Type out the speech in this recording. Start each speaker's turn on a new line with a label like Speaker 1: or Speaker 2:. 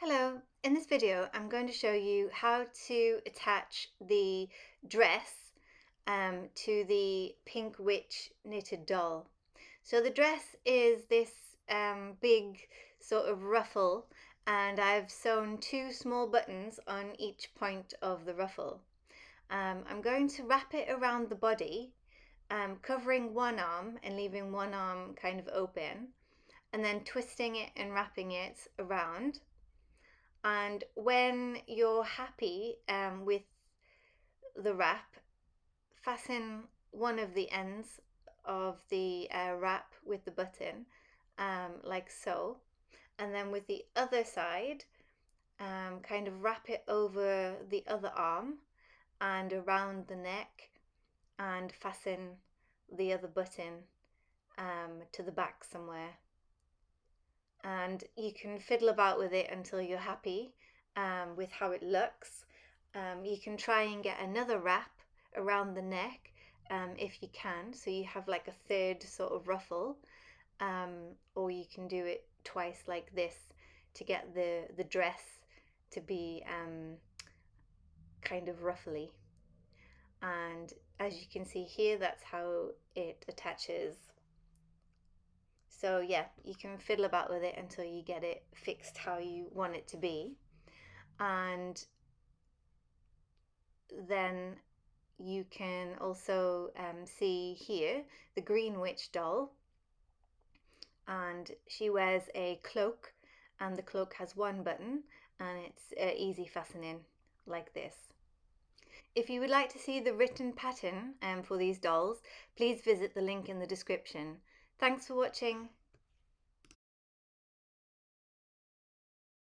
Speaker 1: Hello, in this video I'm going to show you how to attach the dress to the Pink Witch knitted doll. So the dress is this big sort of ruffle, and I've sewn two small buttons on each point of the ruffle. I'm going to wrap it around the body, covering one arm and leaving one arm kind of open, and then twisting it and wrapping it around. And when you're happy with the wrap, fasten one of the ends of the wrap with the button, like so. And then with the other side, kind of wrap it over the other arm and around the neck and fasten the other button to the back somewhere. And you can fiddle about with it until you're happy with how it looks. You can try and get another wrap around the neck if you can, so you have like a third sort of ruffle, or you can do it twice like this to get the dress to be kind of ruffly. And as you can see here, that's how it attaches. So yeah, you can fiddle about with it until you get it fixed how you want it to be. And then you can also see here the Green Witch doll, and she wears a cloak, and the cloak has one button, and it's easy fastening like this. If you would like to see the written pattern for these dolls, please visit the link in the description. Thanks for watching.